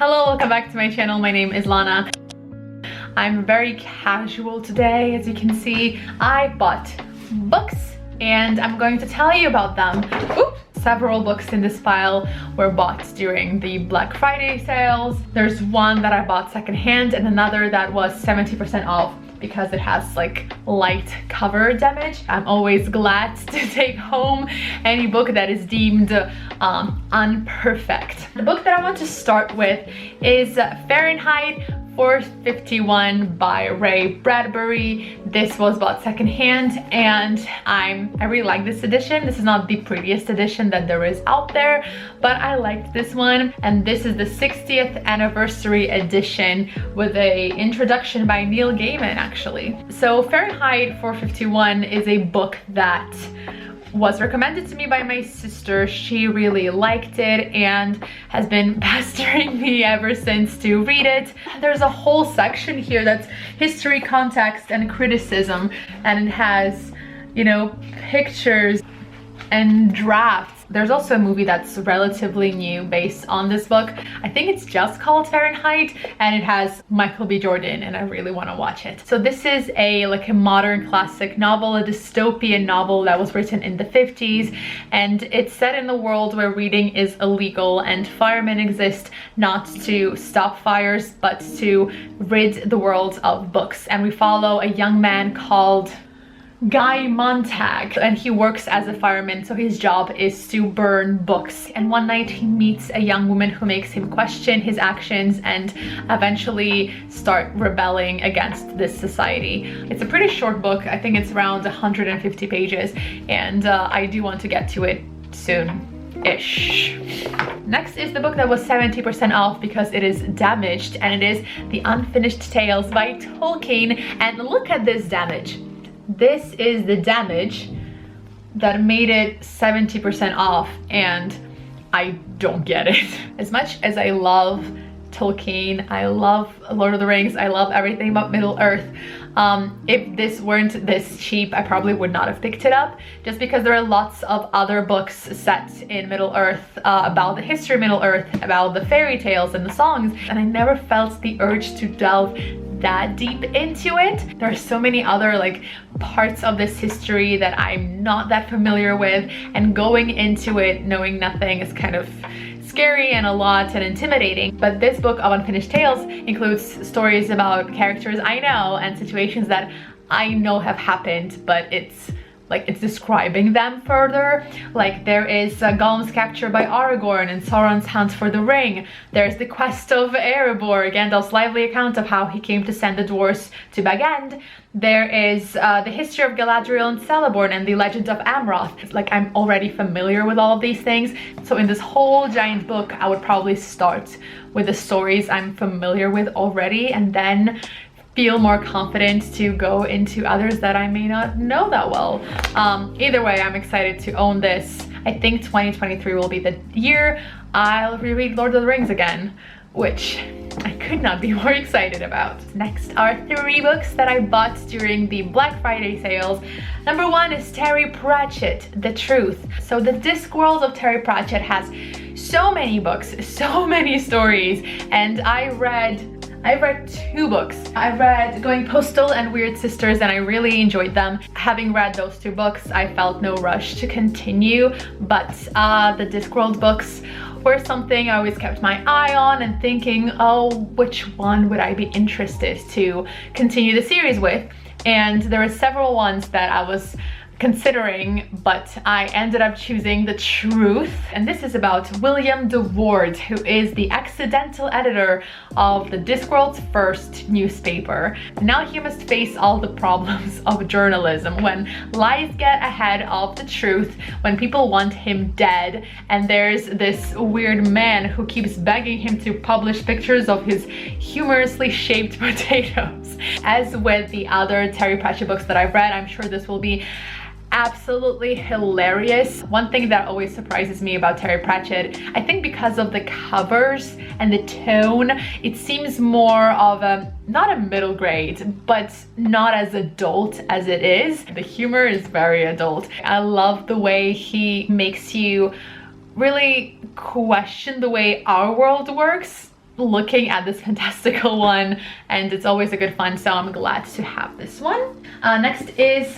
Hello, welcome back to my channel. My name is Lana. I'm very casual today. As you can see, I bought books and I'm going to tell you about them. Oops. Several books in this file were bought during the Black Friday sales. There's one that I bought secondhand and another that was 70% off because it has like light cover damage. I'm always glad to take home any book that is deemed unperfect. The book that I want to start with is Fahrenheit 451 by Ray Bradbury. This was bought secondhand and I really like this edition. This is not the prettiest edition that there is out there, but I liked this one, and this is the 60th anniversary edition with a introduction by Neil Gaiman actually. So Fahrenheit 451 is a book that was recommended to me by my sister. She really liked it and has been pestering me ever since to read it. There's a whole section here that's history, context, and criticism, and it has, you know, pictures and drafts. There's also a movie that's relatively new based on this book. I think it's just called Fahrenheit, and it has Michael B. Jordan, and I really want to watch it. So this is a modern classic novel, a dystopian novel that was written in the 50s, and it's set in a world where reading is illegal and firemen exist not to stop fires but to rid the world of books. And we follow a young man called Guy Montag, and he works as a fireman, so his job is to burn books. And one night he meets a young woman who makes him question his actions and eventually start rebelling against this society. It's a pretty short book. I think it's around 150 pages, and I do want to get to it soon-ish. Next is the book that was 70% off because it is damaged, and it is The Unfinished Tales by Tolkien. And look at this damage. This is the damage that made it 70% off, and I don't get it. As much as I love Tolkien, I love Lord of the Rings, I love everything about Middle-earth, if this weren't this cheap, I probably would not have picked it up, just because there are lots of other books set in Middle-earth, about the history of Middle-earth, about the fairy tales and the songs, and I never felt the urge to delve that deep into it. There are so many other parts of this history that I'm not that familiar with, and going into it knowing nothing is kind of scary and a lot and intimidating. But this book of Unfinished Tales includes stories about characters I know and situations that I know have happened, but it's describing them further. Like there is Gollum's capture by Aragorn and Sauron's hunt for the ring. There's the quest of Erebor, Gandalf's lively account of how he came to send the dwarves to Bag End. There is the history of Galadriel and Celeborn and the legend of Amroth. I'm already familiar with all of these things. So in this whole giant book, I would probably start with the stories I'm familiar with already, and then feel more confident to go into others that I may not know that well. Either way, I'm excited to own this. I think 2023 will be the year I'll reread Lord of the Rings again, which I could not be more excited about. Next are 3 books that I bought during the Black Friday sales. Number 1 is Terry Pratchett, The Truth. So the Discworld of Terry Pratchett has so many books, so many stories, and I read 2 books. I read Going Postal and Weird Sisters, and I really enjoyed them. Having read those 2 books, I felt no rush to continue, but the Discworld books were something I always kept my eye on and thinking, oh, which one would I be interested to continue the series with? And there were several ones that I was considering, but I ended up choosing The Truth. And this is about William de Ward, who is the accidental editor of the Discworld's first newspaper. Now he must face all the problems of journalism when lies get ahead of the truth, when people want him dead, and there's this weird man who keeps begging him to publish pictures of his humorously shaped potatoes. As with the other Terry Pratchett books that I've read, I'm sure this will be absolutely hilarious. One thing that always surprises me about Terry Pratchett, I think because of the covers and the tone, it seems more of a, not a middle grade, but not as adult as it is. The humor is very adult. I love the way he makes you really question the way our world works. looking at this fantastical one, and it's always a good fun, so I'm glad to have this one. Next is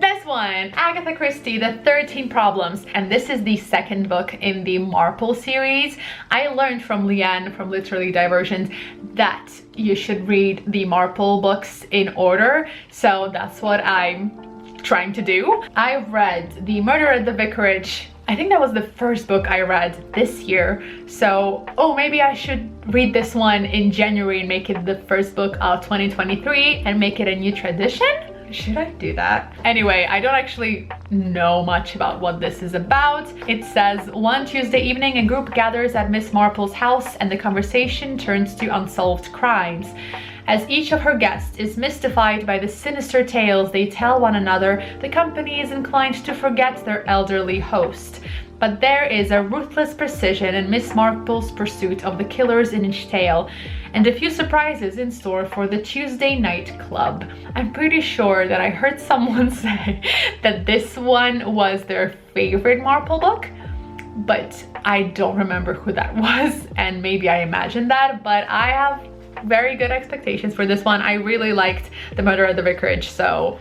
this one, Agatha Christie, The 13 Problems, and this is the second book in the Marple series. I learned from Leanne from Literally Diversions that you should read the Marple books in order, so that's what I'm trying to do. I've read The Murder at the Vicarage. I think that was the first book I read this year, so maybe I should read this one in January and make it the first book of 2023 and make it a new tradition. Should I do that? Anyway, I don't actually know much about what this is about. It says, one Tuesday evening, a group gathers at Miss Marple's house and the conversation turns to unsolved crimes. As each of her guests is mystified by the sinister tales they tell one another, the company is inclined to forget their elderly host. But there is a ruthless precision in Miss Marple's pursuit of the killers in each tale, and a few surprises in store for the Tuesday night club. I'm pretty sure that I heard someone say that this one was their favorite Marple book, but I don't remember who that was, and maybe I imagined that, but I have very good expectations for this one. I really liked The Murder at the Vicarage, so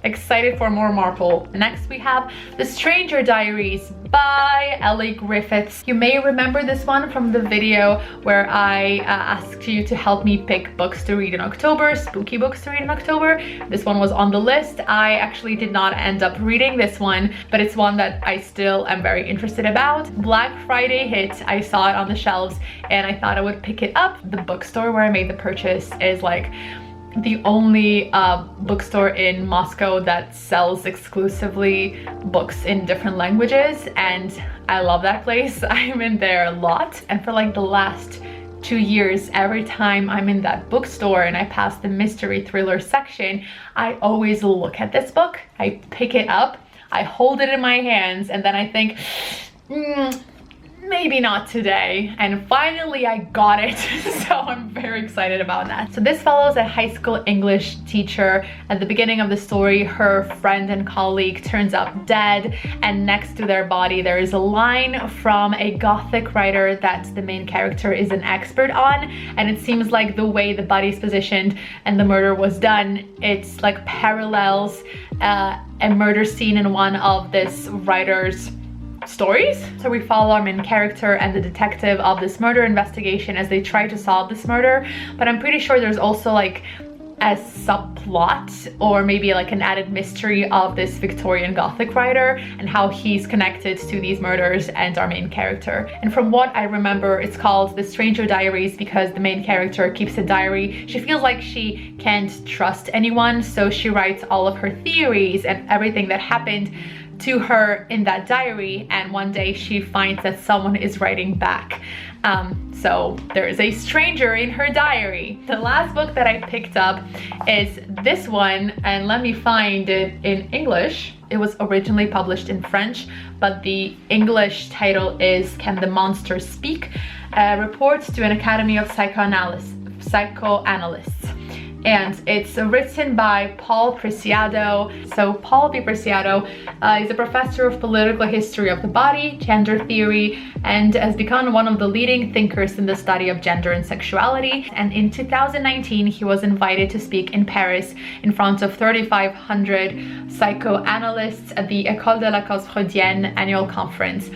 excited for more Marple. Next we have The Stranger Diaries by Ellie Griffiths. You may remember this one from the video where I asked you to help me pick books to read in October, spooky books to read in October. This one was on the list. I actually did not end up reading this one, but it's one that I still am very interested about. Black Friday hit, I saw it on the shelves and I thought I would pick it up. The bookstore where I made the purchase is like the only bookstore in Moscow that sells exclusively books in different languages, and I love that place. I'm in there a lot, and for like the last 2 years, every time I'm in that bookstore and I pass the mystery thriller section, I always look at this book, I pick it up, I hold it in my hands, and then I think, maybe not today, and finally I got it. So I'm very excited about that. So this follows a high school English teacher. At the beginning of the story, her friend and colleague turns up dead, and next to their body there is a line from a gothic writer that the main character is an expert on, and it seems like the way the body is positioned and the murder was done, it's like parallels a murder scene in one of this writer's stories. So we follow our main character and the detective of this murder investigation as they try to solve this murder, but I'm pretty sure there's also like a subplot or maybe like an added mystery of this Victorian Gothic writer and how he's connected to these murders and our main character. And from what I remember, it's called The Stranger Diaries because the main character keeps a diary. She feels like she can't trust anyone, so she writes all of her theories and everything that happened to her in that diary, and one day she finds that someone is writing back. So there is a stranger in her diary. The last book that I picked up is this one, and let me find it in English. It was originally published in French, but the English title is Can the Monster Speak? Reports to an Academy of Psychoanalysts. And it's written by Paul Preciado. So Paul P. Preciado is a professor of political history of the body, gender theory, and has become one of the leading thinkers in the study of gender and sexuality. And in 2019, he was invited to speak in Paris in front of 3,500 psychoanalysts at the École de la Cause Freudienne annual conference.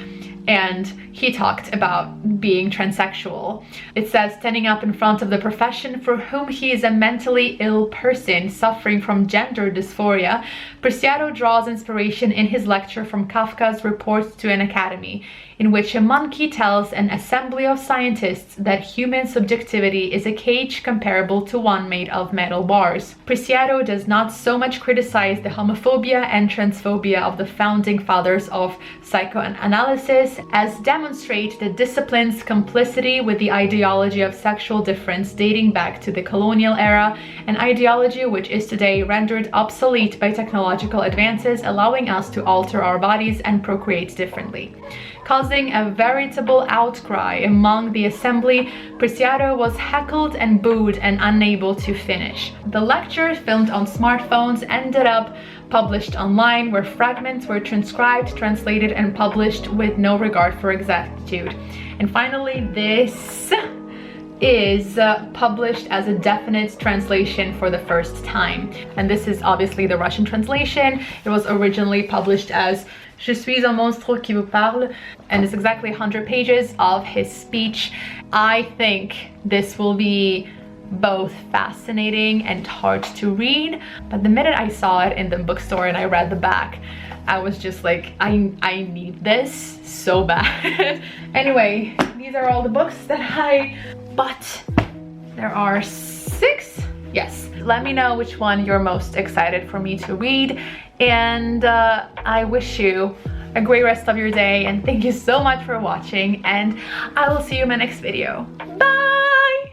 And he talked about being transsexual. It says, standing up in front of the profession for whom he is a mentally ill person suffering from gender dysphoria, Preciado draws inspiration in his lecture from Kafka's Report to an Academy, in which a monkey tells an assembly of scientists that human subjectivity is a cage comparable to one made of metal bars. Preciado does not so much criticize the homophobia and transphobia of the founding fathers of psychoanalysis as demonstrate the discipline's complicity with the ideology of sexual difference dating back to the colonial era, an ideology which is today rendered obsolete by technological advances, allowing us to alter our bodies and procreate differently. Causing a veritable outcry among the assembly, Preciado was heckled and booed and unable to finish. The lecture, filmed on smartphones, ended up published online, where fragments were transcribed, translated, and published with no regard for exactitude. And finally, this is published as a definite translation for the first time. And this is obviously the Russian translation. It was originally published as Je suis un monstre qui vous parle, and it's exactly 100 pages of his speech. I think this will be both fascinating and hard to read, but the minute I saw it in the bookstore and I read the back, I was just like, I need this so bad. Anyway, these are all the books that I bought. There are 6. Yes, let me know which one you're most excited for me to read, and I wish you a great rest of your day, and thank you so much for watching, and I will see you in my next video. Bye!